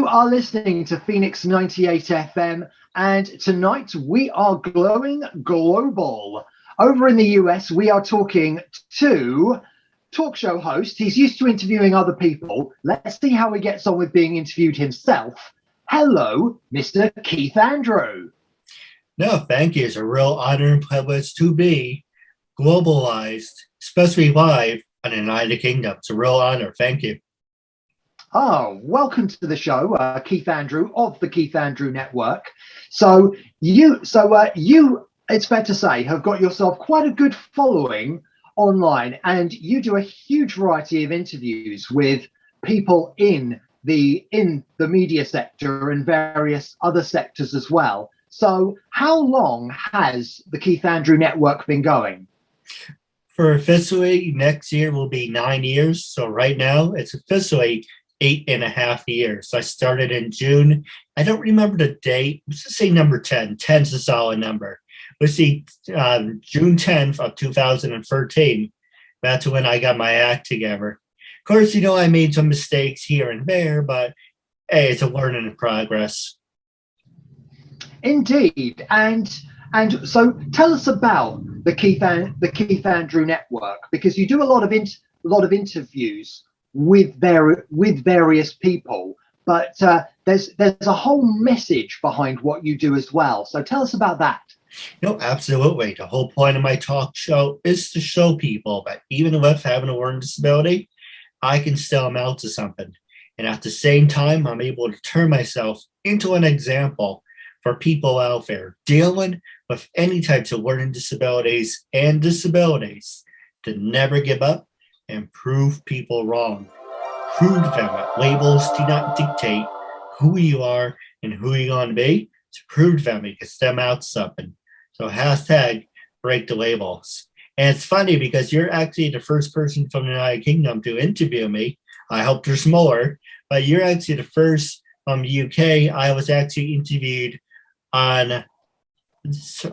You are listening to Phoenix 98 FM, and tonight we are glowing global. Over in the US, we are talking to talk show host. He's used to interviewing other people. Let's see how he gets on with being interviewed himself. Hello, Mr. Keith Andrew. No, thank you. It's a real honor and privilege to be globalized, especially live on the United Kingdom. It's a real honor. Thank you. Oh, welcome to the show, Keith Andrew of the Keith Andrew Network. So you, it's fair to say, have got yourself quite a good following online, and you do a huge variety of interviews with people in the media sector and various other sectors as well. So how long has the Keith Andrew Network been going? For officially, next year will be 9 years. So right now, it's officially 8.5 years. I started in June. I don't remember the date. Let's just say number 10. 10's a solid number. Let's see, June 10th of 2013. That's when I got my act together. Of course, I made some mistakes here and there, but hey, it's a learning in progress. Indeed, and so tell us about the Keith Andrew Network, because you do a lot of interviews with various people, but there's a whole message behind what you do as well. So tell us about that. No, absolutely. The whole point of my talk show is to show people that even with having a learning disability, I can still amount to something. And at the same time, I'm able to turn myself into an example for people out there dealing with any types of learning disabilities and disabilities to never give up and prove people wrong. Prove them that labels do not dictate who you are and who you're going to be. To prove them, you can stem out something. So hashtag break the labels. And it's funny because you're actually the first person from the United Kingdom to interview me. I hope there's more, but you're actually the first from the UK. I was actually interviewed on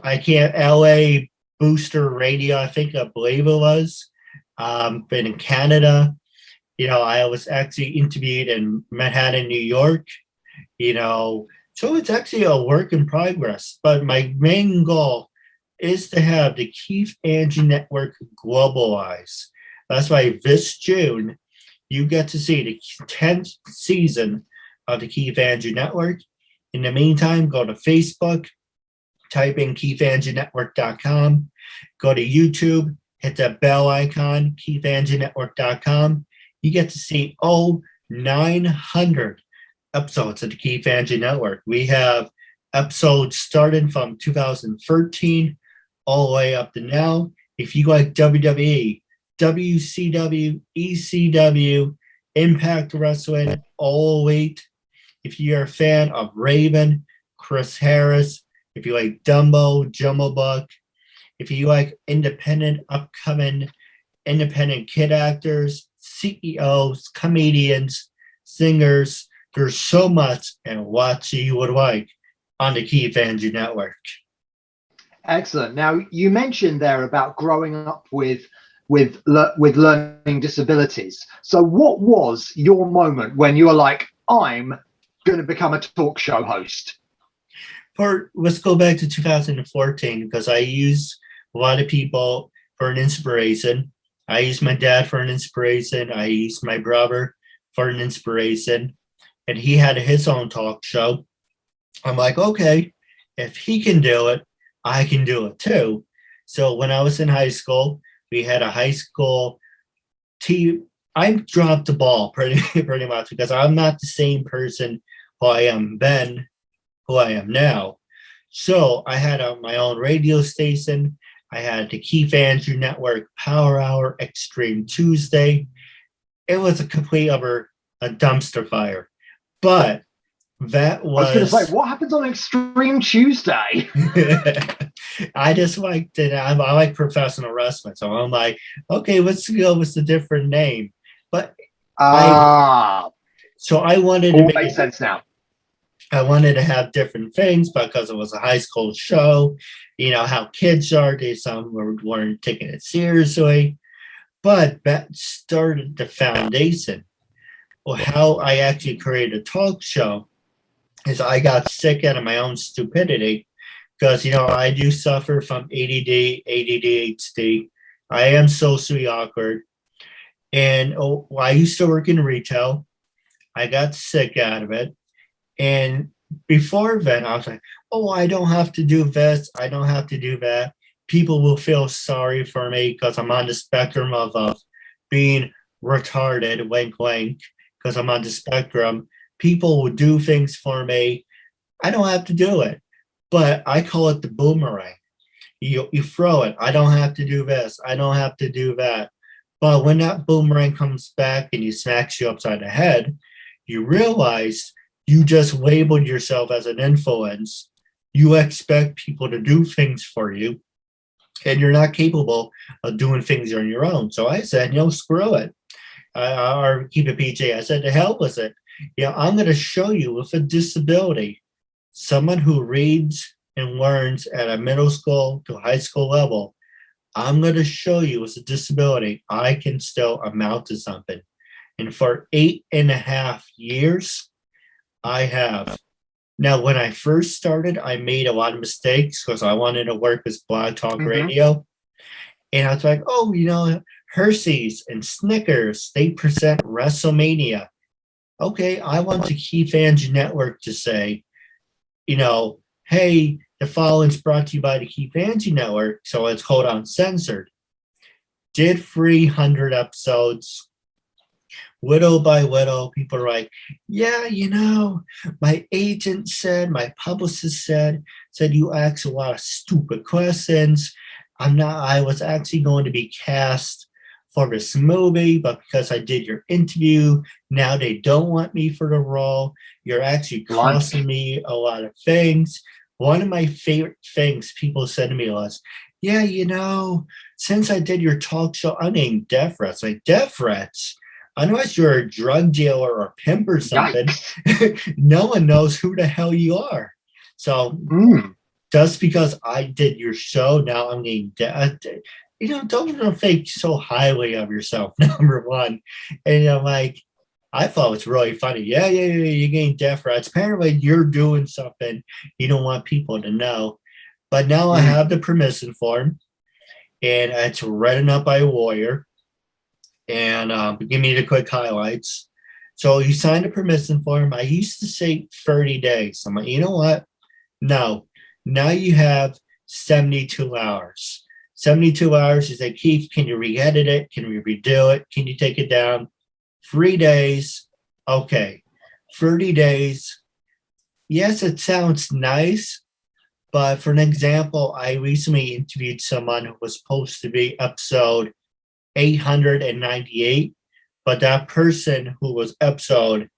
LA Booster Radio, I believe it was. Been in Canada. I was actually interviewed in Manhattan, New York. So it's actually a work in progress. But my main goal is to have the Keith Andrew Network globalize. That's why this June, you get to see the 10th season of the Keith Andrew Network. In the meantime, go to Facebook, type in KeithAndrewNetwork.com, go to YouTube, hit that bell icon, KeithAndrewNetwork.com. You get to see 900 episodes of the Keith Andrew Network. We have episodes starting from 2013 all the way up to now. If you like WWE, WCW, ECW, Impact Wrestling, All Elite, if you're a fan of Raven, Chris Harris, if you like Dumbo, Jumbo Buck, if you like upcoming independent kid actors, CEOs, comedians, singers, there's so much and what you would like on the Keith Andrew Network. Excellent. Now, you mentioned there about growing up with learning disabilities. So what was your moment when you were like, I'm going to become a talk show host? Let's go back to 2014, because I use a lot of people for an inspiration. I use my dad for an inspiration. I use my brother for an inspiration. And he had his own talk show. I'm like, okay, if he can do it, I can do it too. So when I was in high school, we had a high school team. I dropped the ball pretty much, because I'm not the same person who I am then, who I am now. So I had my own radio station. I had the Keith Andrew Network Power Hour Extreme Tuesday. It was a complete a dumpster fire. But that was... I was going to say, what happens on Extreme Tuesday? I just liked it. I like professional wrestling. So I'm like, okay, let's go with a different name. But so I wanted to make sense now. I wanted to have different things because it was a high school show. How kids are, some weren't taking it seriously. But that started the foundation how I actually created a talk show is I got sick out of my own stupidity because, I do suffer from ADD, ADHD. I am socially awkward. And I used to work in retail. I got sick out of it. And before then, I was like, oh, I don't have to do this. I don't have to do that. People will feel sorry for me because I'm on the spectrum of being retarded, wink, wink, because I'm on the spectrum. People will do things for me. I don't have to do it. But I call it the boomerang. You throw it. I don't have to do this. I don't have to do that. But when that boomerang comes back and smacks you upside the head, you realize you just labeled yourself as an influence. You expect people to do things for you, and you're not capable of doing things on your own. So I said, screw it. Or keep it PG. I said, to hell with it. I'm going to show you with a disability, someone who reads and learns at a middle school to high school level, I'm going to show you with a disability, I can still amount to something. And for 8.5 years, I have. Now, when I first started, I made a lot of mistakes because I wanted to work with Blog Talk Radio. And I was like, Hershey's and Snickers, they present WrestleMania. Okay, I want the KeithAndrewNetWork to say, hey, the following's brought to you by the KeithAndrewNetwork, so it's called Uncensored. Did 300 episodes. Little by little, people are like, yeah, my agent said, my publicist said you asked a lot of stupid questions. I was actually going to be cast for this movie, but because I did your interview, now they don't want me for the role. You're actually costing me a lot of things. One of my favorite things people said to me was, yeah, since I did your talk show, I'm named Death Threats. Like, Death Threats? Unless you're a drug dealer or a pimp or something, no one knows who the hell you are. So just because I did your show, now I'm named Death. Don't think so highly of yourself, number one. And I thought it was really funny. Yeah, you're getting death threats. Apparently, you're doing something you don't want people to know. But now I have the permission form, and it's written up by a lawyer. And give me the quick highlights. So you signed a permission form. I used to say 30 days. I'm like, you know what? No. Now you have 72 hours. 72 hours. You say, Keith, can you re-edit it? Can we redo it? Can you take it down? 3 days. Okay. 30 days. Yes, it sounds nice. But for an example, I recently interviewed someone who was supposed to be episode 898, but that person who was episode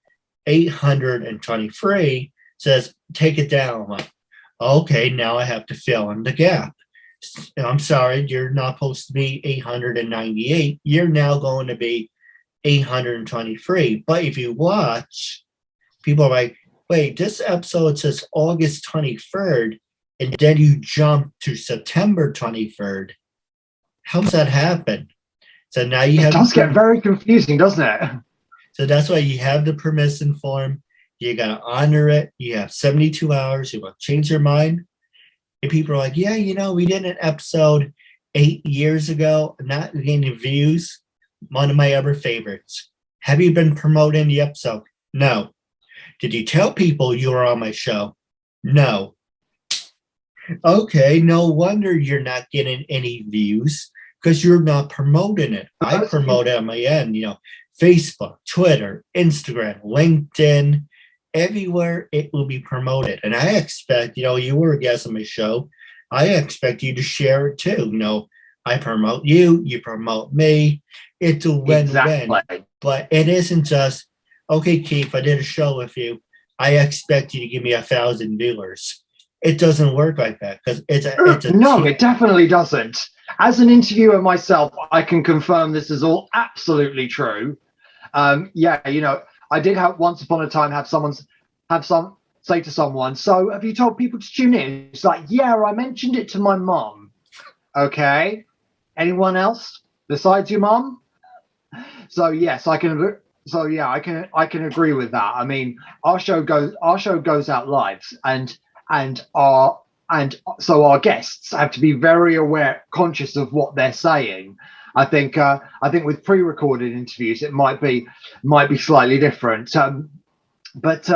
823 says, take it down. I'm like, okay, now I have to fill in the gap. I'm sorry, you're not supposed to be 898. You're now going to be 823. But if you watch, people are like, wait, this episode says August 23rd, and then you jump to September 23rd. How's that happen? So now you have. It does get very confusing, doesn't it? So that's why you have the permission form. You got to honor it. You have 72 hours. You want to change your mind. And people are like, yeah, we did an episode 8 years ago, not getting views. One of my other favorites. Have you been promoting the episode? No. Did you tell people you were on my show? No. Okay, no wonder you're not getting any views because you're not promoting it. I promote it on my end, Facebook, Twitter, Instagram, LinkedIn, everywhere it will be promoted. And I expect, you were a guest on my show. I expect you to share it too. I promote you, you promote me. It's a win-win. Exactly. But it isn't just, okay, Keith, I did a show with you. I expect you to give me 1,000 viewers. It doesn't work like that because it's a no, it definitely doesn't. As an interviewer myself, I can confirm this is all absolutely true. I did have once upon a time have some say to someone, so have you told people to tune in? It's like, yeah, I mentioned it to my mom. Okay. Anyone else besides your mom? So yes, I can So yeah, I can agree with that. I mean, our show goes out live, and our and so our guests have to be very conscious of what they're saying. I think with pre-recorded interviews it might be slightly different. But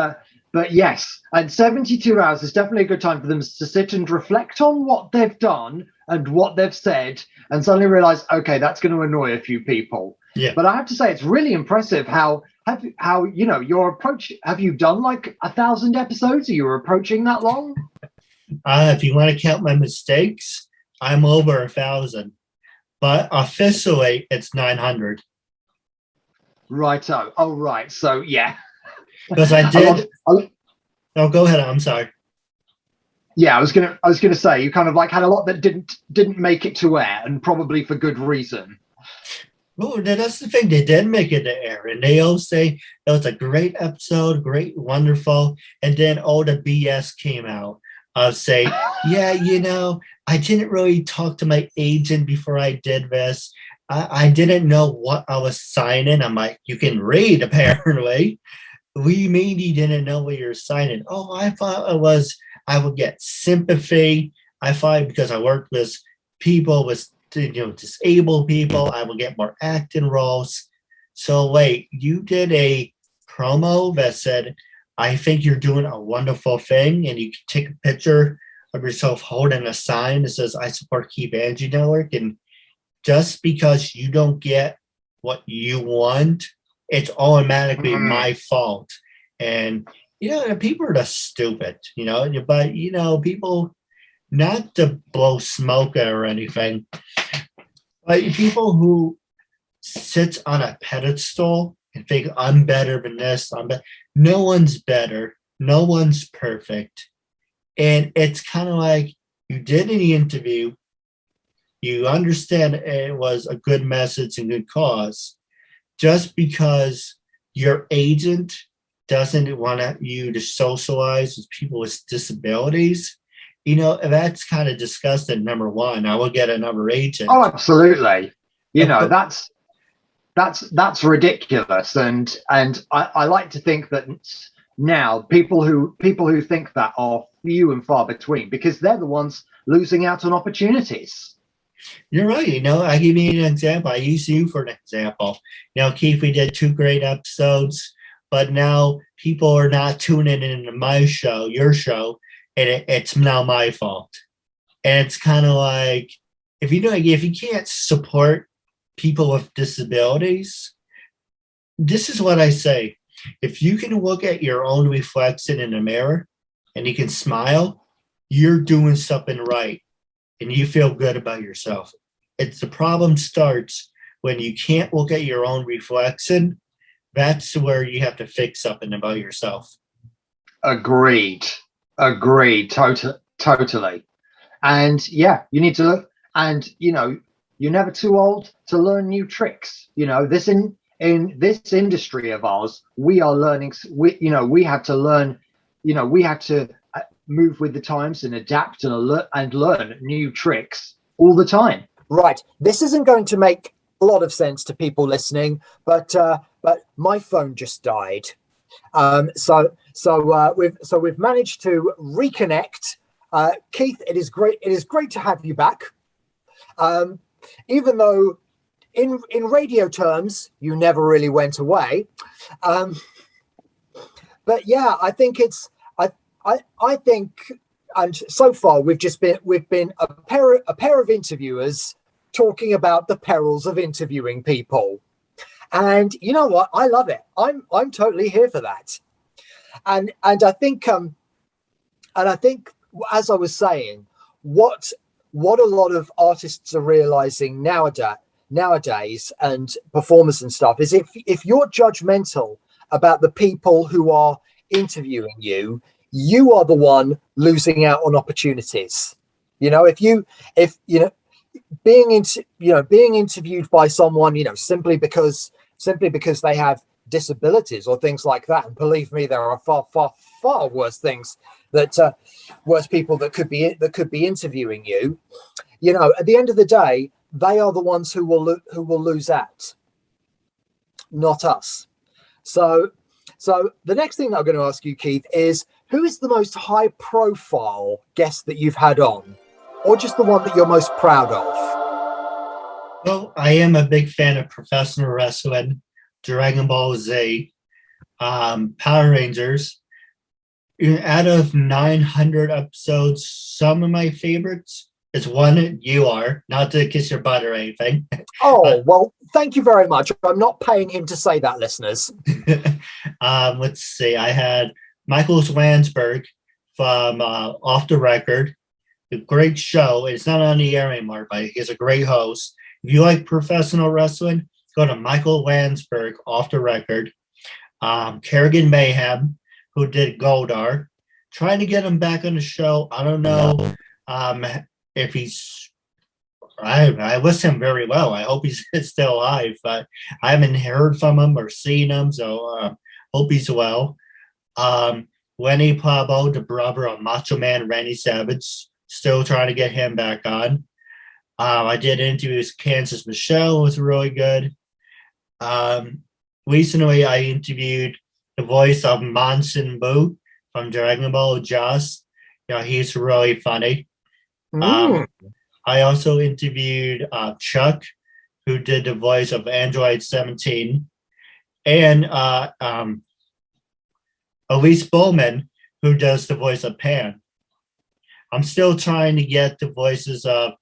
but yes, and 72 hours is definitely a good time for them to sit and reflect on what they've done and what they've said, and suddenly realize, okay, that's going to annoy a few people. Yeah. But I have to say, it's really impressive how your approach. Have you done like 1,000 episodes? Are you approaching that long? If you want to count my mistakes, I'm over 1,000, but officially it's 900. Righto. Oh, right. So yeah, Because I did. Oh, go ahead. I'm sorry. Yeah, I was gonna say you kind of like had a lot that didn't make it to air, and probably for good reason. Oh, that's the thing. They did make it to air, and they all say it was a great episode, great, wonderful. And then all the BS came out. I'll say, yeah, I didn't really talk to my agent before I did this. I didn't know what I was signing. I'm like, you can read, apparently. We mean you didn't know what you're signing. Oh, I thought I would get sympathy. I thought because I worked with people with disabled people, I will get more acting roles. So wait, you did a promo that said, I think you're doing a wonderful thing, and you can take a picture of yourself holding a sign that says, I support KeithAndrewNetwork, and just because you don't get what you want, it's automatically my fault. And people are just stupid, but people, not to blow smoke or anything, but people who sit on a pedestal and think I'm better than this, no one's better, no one's perfect. And it's kind of like, you did an interview, you understand it was a good message and good cause. Just because your agent doesn't want you to socialize with people with disabilities, that's kind of disgusting. Number one, I will get another agent. Oh, absolutely. That's ridiculous, and I like to think that now people who think that are few and far between, because they're the ones losing out on opportunities. You're right. I give you an example. I use you for an example. Keith, we did 2 great episodes, but now people are not tuning into my show, your show, and it's now my fault. And it's kind of like, if you can't support people with disabilities, this is what I say. If you can look at your own reflection in the mirror and you can smile, you're doing something right. And you feel good about yourself. It's the problem starts when you can't look at your own reflection. That's where you have to fix something about yourself. Agreed. Totally. And yeah, you need to look, and you're never too old to learn new tricks. This in this industry of ours, we are learning. We have to learn. We have to move with the times and adapt and learn new tricks all the time. Right. This isn't going to make a lot of sense to people listening, but my phone just died. So we've managed to reconnect. Keith, it is great to have you back. Even though in radio terms you never really went away. But yeah, I think I think, and so far we've been a pair of interviewers talking about the perils of interviewing people, and you know what? I love it. I'm totally here for that, and I think as I was saying, what a lot of artists are realizing nowadays and performers and stuff is if you're judgmental about the people who are interviewing you, you are the one losing out on opportunities. If being interviewed by someone, simply because they have disabilities or things like that, and believe me, there are far worse things worse people that could be interviewing you. At the end of the day, they are the ones who will lose out, not us. So the next thing that I'm going to ask you, Keith, is who is the most high profile guest that you've had on, or just the one that you're most proud of? Well, I am a big fan of professional wrestling, Dragon Ball Z, Power Rangers. Out of 900 episodes, some of my favorites is one you are, not to kiss your butt or anything. Oh, well, thank you very much. I'm not paying him to say that, listeners. Let's see. I had Michael Swansburg from Off the Record. A great show. It's not on the air anymore, but he's a great host. If you like professional wrestling, go to Michael Wansberg, Off the Record. Kerrigan Mayhem, who did Goldar. Trying to get him back on the show. I don't know if he's... I wish him very well. I hope he's still alive, but I haven't heard from him or seen him, so hope he's well. Lenny Pablo, the brother of Macho Man Randy Savage, still trying to get him back on. I did interviews with Kansas Michelle, was really good. Recently, I interviewed the voice of Manson Boo from Dragon Ball Joss. He's really funny. I also interviewed Chuck, who did the voice of Android 17, and Elise Bowman, who does the voice of Pan. I'm still trying to get the voices of...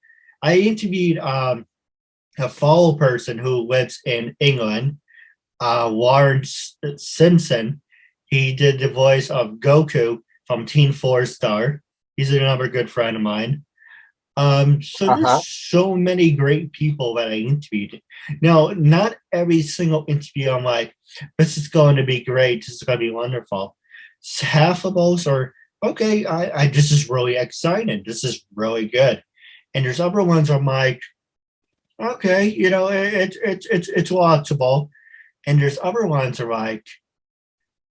I interviewed a follow person who lives in England, Warren Simpson. He did the voice of Goku from Team 4-Star. He's another good friend of mine. There's so many great people that I interviewed. Now, not every single interview I'm like, this is going to be great, this is going to be wonderful. Half of those are, okay, I this is really exciting, this is really good. And there's other ones I'm like, okay, it's watchable. And there's other ones are like,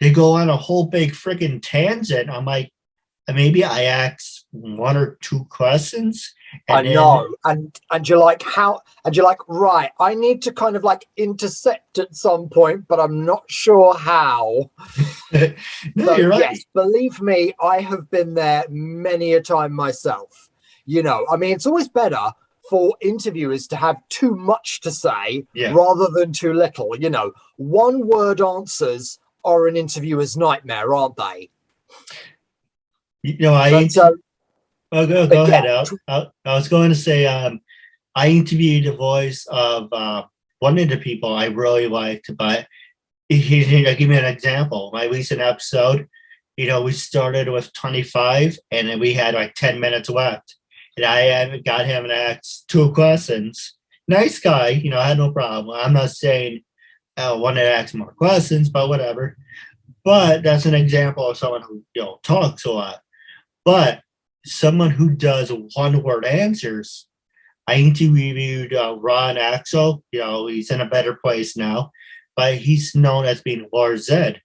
they go on a whole big freaking tangent. I'm like, maybe I asked one or two questions. I know. And you're like, how? And you're like, right, I need to kind of like intercept at some point, but I'm not sure how. No, you're right. Yes, believe me, I have been there many a time myself. I mean, it's always better for interviewers to have too much to say rather than too little. One word answers are an interviewer's nightmare, aren't they? Go ahead. I was going to say, I interviewed the voice of one of the people I really liked, but I'll give me an example. My recent episode, we started with 25 and then we had like 10 minutes left. And I got him to ask 2 questions. Nice guy, I had no problem. I'm not saying I wanted to ask more questions, but whatever. But that's an example of someone who talks a lot. But someone who does one-word answers, I interviewed Ron Axel. He's in a better place now, but he's known as being Lord Zed.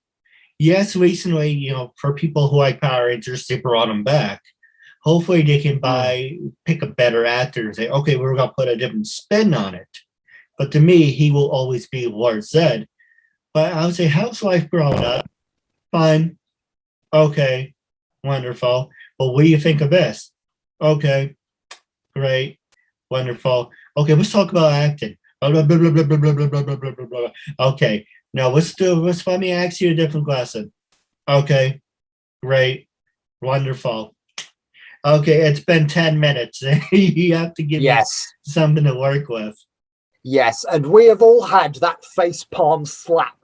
Yes, recently, for people who like Power Rangers, they brought him back. Hopefully they can pick a better actor and say, okay, we're going to put a different spin on it. But to me, he will always be Lord Zed. But I would say, how's life growing up? Fine. Okay. Wonderful. Well, what do you think of this? Okay. Great. Wonderful. Okay, let's talk about acting. Blah, blah, blah, blah, blah, blah, blah, blah, blah, blah, blah. Okay. Now let's let me ask you a different question. Okay. Great. Wonderful. Okay, it's been 10 minutes. You have to give me something to work with. Yes, and we have all had that face palm slap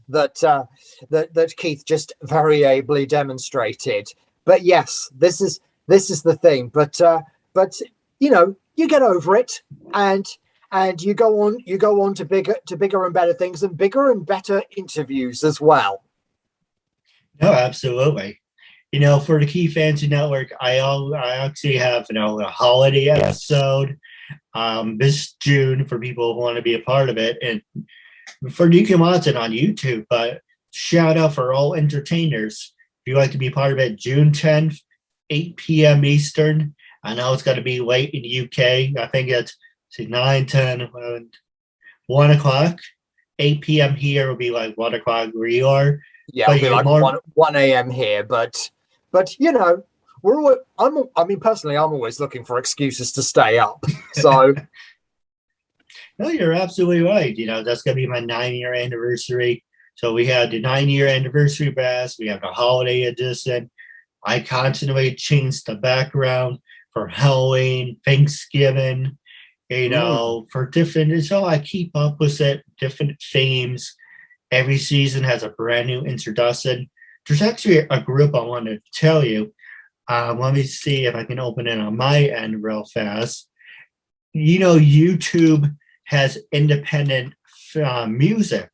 that Keith just very ably demonstrated. But yes, this is the thing. But you get over it, and you go on to bigger and better things, and bigger and better interviews as well. No, absolutely. For the Keith Andrew Network, I actually have a holiday episode this June for people who want to be a part of it, and you can watch it on YouTube. But shout out for all entertainers. If you'd like to be part of it, June 10th, 8 p.m. Eastern. I know it's got to be late in the UK. I think it's 9, 10, 11, 1 o'clock. 8 p.m. here will be like 1 o'clock where you are. Yeah, it'll be like 1 a.m. here, but you know, personally, I'm always looking for excuses to stay up. So no, you're absolutely right. You know, that's gonna be my 9-year anniversary. So we had the 9-year anniversary bass, we have the holiday edition. I constantly change the background for Halloween, Thanksgiving, you know, for different, so I keep up with it, different themes. Every season has a brand new introduction. There's actually a group I wanted to tell you. Let me see if I can open it on my end real fast. You know, YouTube has independent music.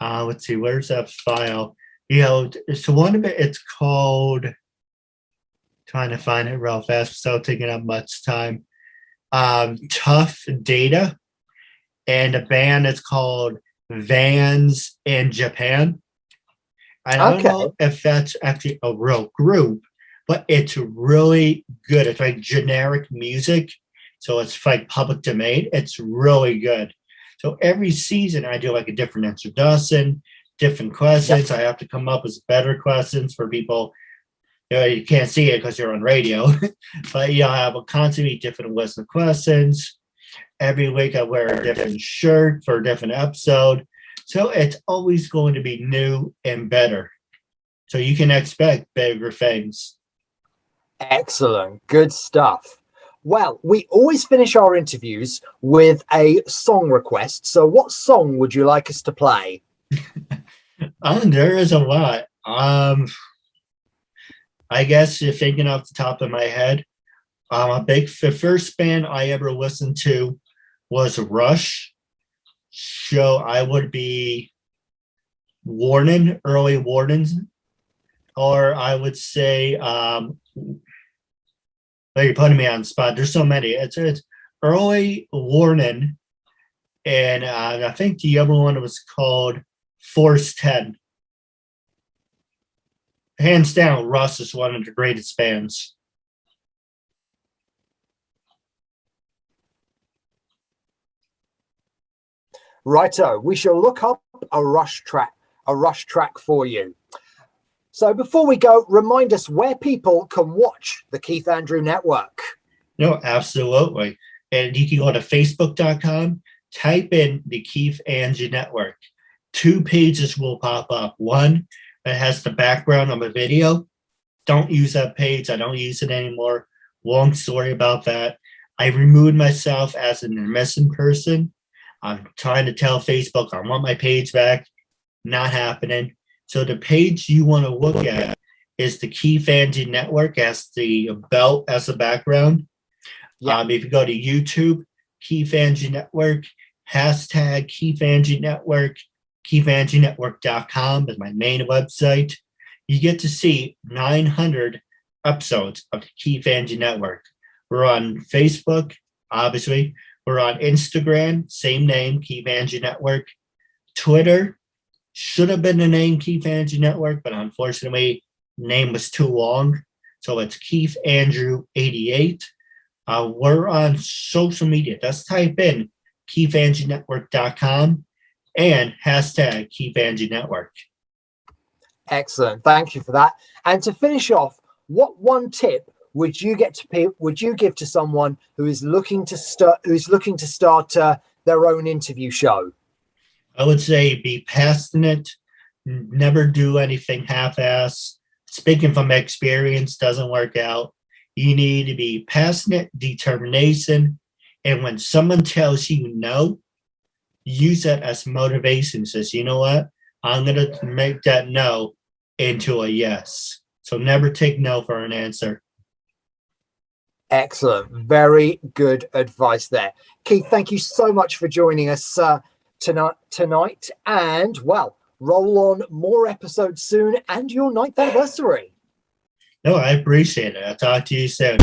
Let's see, where's that file? You know, so one of it, it's called, trying to find it real fast without taking up much time. Tough Data, and a band that's called Vans in Japan. I don't know if that's actually a real group, but it's really good. It's like generic music, so it's like public domain. It's really good. So every season I do like a different introduction, different questions. I have to come up with better questions for people. You know, you can't see it because you're on radio, but I have a constantly different list of questions. Every week I wear a different shirt for a different episode. So it's always going to be new and better. So you can expect bigger things. Excellent. Good stuff. Well, we always finish our interviews with a song request. So what song would you like us to play? There is a lot. I guess you're thinking off the top of my head. The first band I ever listened to was Rush. So I would be Warning, early Warnings, or I would say, well, you're putting me on the spot. There's so many. It's early Warning, and I think the other one was called Force 10. Hands down, Rush is one of the greatest bands. Righto, we shall look up a Rush track for you. So before we go, remind us where people can watch the Keith Andrew Network. No, absolutely. And you can go to facebook.com, type in the Keith Andrew Network. 2 pages will pop up. One that has the background of a video. Don't use that page. I don't use it anymore. Long story about that. I removed myself as an intermission person. I'm trying to tell Facebook I want my page back. Not happening. So the page you want to look at is the Keith Andrew Network as the belt as the background. Yeah. If you go to YouTube, Keith Andrew Network, hashtag Keith Andrew Network, KeithAndrewNetwork.com is my main website. You get to see 900 episodes of the Keith Andrew Network. We're on Facebook, obviously. We're on Instagram, same name, Keith Andrew Network. Twitter, should have been the name Keith Andrew Network, but unfortunately, the name was too long. So it's Keith Andrew 88. We're on social media. Just type in KeithAndrewNetwork.com and hashtag Keith Andrew Network. Excellent. Thank you for that. And to finish off, what one tip would you give to someone who is looking to start their own interview show? I would say be passionate, never do anything half-ass. Speaking from experience doesn't work out. You need to be passionate, determination, and when someone tells you no, use that as motivation. Says, you know what? I'm going to make that no into a yes. So never take no for an answer. Excellent. Very good advice there. Keith, thank you so much for joining us tonight. And, well, roll on more episodes soon and your 9th anniversary. No, I appreciate it. I'll talk to you soon.